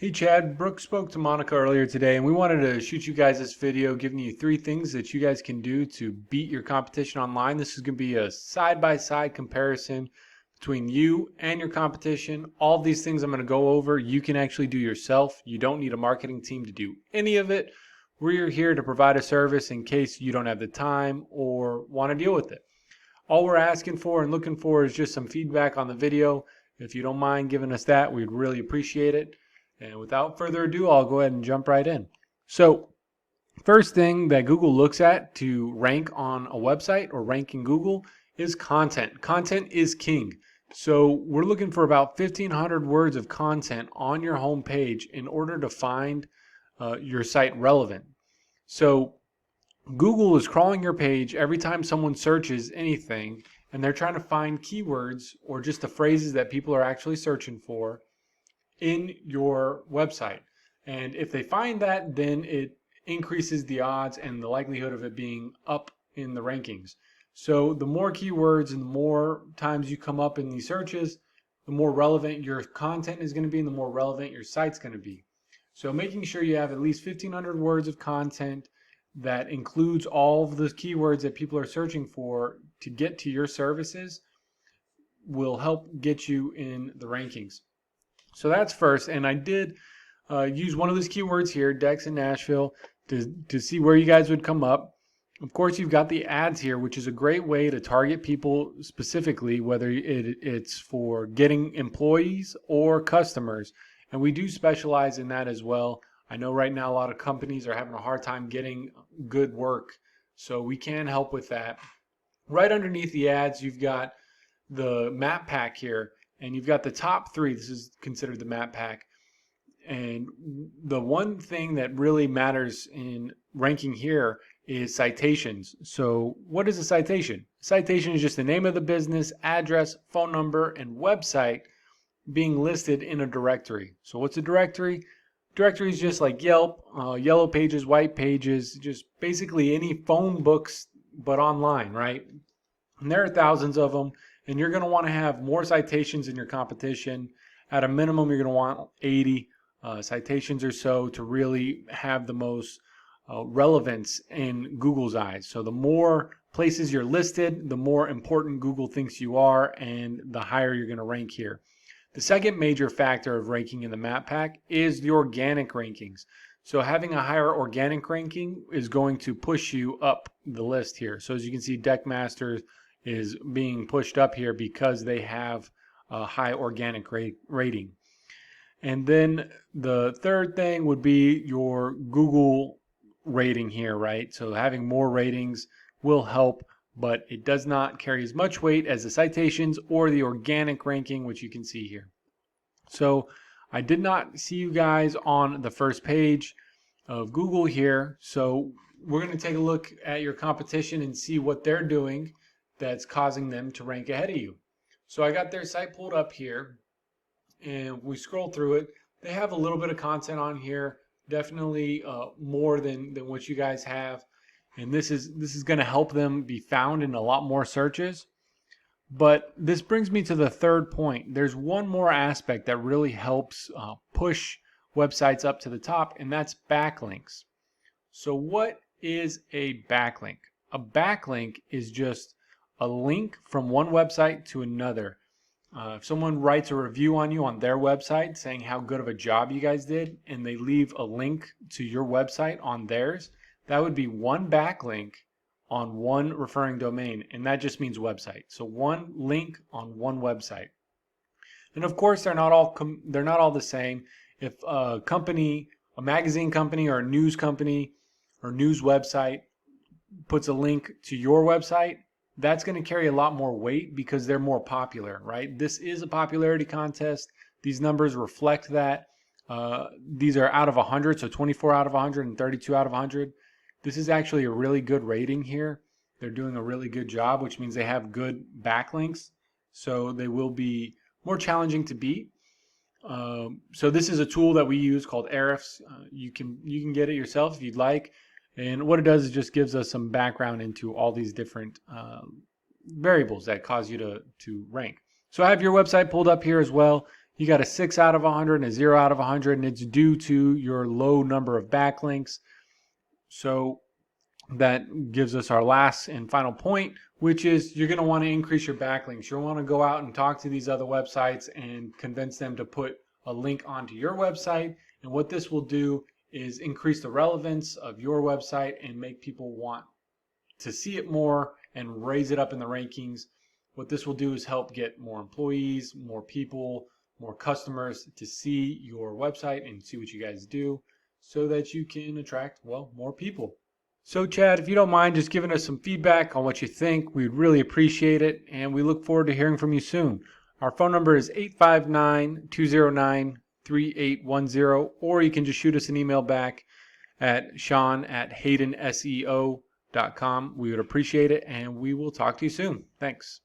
Hey Chad, Brooke spoke to Monica earlier today and we wanted to shoot you guys this video giving you 3 things that you guys can do to beat your competition online. This is going to be a side-by-side comparison between you and your competition. All of these things I'm going to go over, you can actually do yourself. You don't need a marketing team to do any of it. We're here to provide a service in case you don't have the time or want to deal with it. All we're asking for and looking for is just some feedback on the video. If you don't mind giving us that, we'd really appreciate it. And without further ado, I'll go ahead and jump right in. So first thing that Google looks at to rank on a website or rank in Google is content. Content is king. So we're looking for about 1,500 words of content on your home page in order to find your site relevant. So Google is crawling your page every time someone searches anything, and they're trying to find keywords or just the phrases that people are actually searching for in your website. And if they find that, then it increases the odds and the likelihood of it being up in the rankings. So the more keywords and the more times you come up in these searches, the more relevant your content is going to be and the more relevant your site's going to be. So making sure you have at least 1,500 words of content that includes all of the keywords that people are searching for to get to your services will help get you in the rankings. So that's first, and I did use one of those keywords here, Dex in Nashville, to see where you guys would come up. Of course, you've got the ads here, which is a great way to target people specifically, whether it's for getting employees or customers. And we do specialize in that as well. I know right now a lot of companies are having a hard time getting good work, so we can help with that. Right underneath the ads, you've got the map pack here. And you've got the top 3. This is considered the map pack. And the one thing that really matters in ranking here is citations. So what is a citation? A citation is just the name of the business, address, phone number, and website being listed in a directory. So what's a directory? Directory is just like Yelp, yellow pages, white pages, just basically any phone books but online, right? And there are thousands of them. And you're going to want to have more citations than your competition. At a minimum, you're going to want 80 citations or so to really have the most relevance in Google's eyes. So the more places you're listed, the more important Google thinks you are, and the higher you're going to rank here. The second major factor of ranking in the map pack is the organic rankings. So having a higher organic ranking is going to push you up the list here. So as you can see, Deckmasters is being pushed up here because they have a high organic rating. And then the third thing would be your Google rating here, right? So having more ratings will help, but it does not carry as much weight as the citations or the organic ranking, which you can see here. So I did not see you guys on the first page of Google here. So we're going to take a look at your competition and see what they're doing that's causing them to rank ahead of you. So I got their site pulled up here and we scroll through it. They have a little bit of content on here, definitely more than what you guys have. And this is going to help them be found in a lot more searches. But this brings me to the third point. There's one more aspect that really helps push websites up to the top, and that's backlinks. So what is a backlink? A backlink is just a link from one website to another. If someone writes a review on you on their website saying how good of a job you guys did, and they leave a link to your website on theirs, that would be one backlink on one referring domain, and that just means website. So one link on one website. And of course, they're not all the same. If a company, a magazine company or a news company or news website puts a link to your website, that's going to carry a lot more weight because they're more popular, right? This is a popularity contest. These numbers reflect that. These are out of 100, so 24 out of 100 and 32 out of 100. This is actually a really good rating here. They're doing a really good job, which means they have good backlinks, so they will be more challenging to beat. So this is a tool that we use called Ahrefs. You can get it yourself if you'd like. And what it does is just gives us some background into all these different variables that cause you to rank. So I have your website pulled up here as well. you got a 6 out of 100 and a 0 out of 100, and it's due to your low number of backlinks. So that gives us our last and final point, which is you're going to want to increase your backlinks. You'll want to go out and talk to these other websites and convince them to put a link onto your website. And what this will do is increase the relevance of your website and make people want to see it more and raise it up in the rankings. What this will do is help get more employees, more people, more customers to see your website and see what you guys do so that you can attract, well, more people. So Chad, if you don't mind just giving us some feedback on what you think, we'd really appreciate it, and we look forward to hearing from you soon. Our phone number is 859-209-3810, or you can just shoot us an email back at Sean@HaydenSEO.com. We would appreciate it, and we will talk to you soon. Thanks.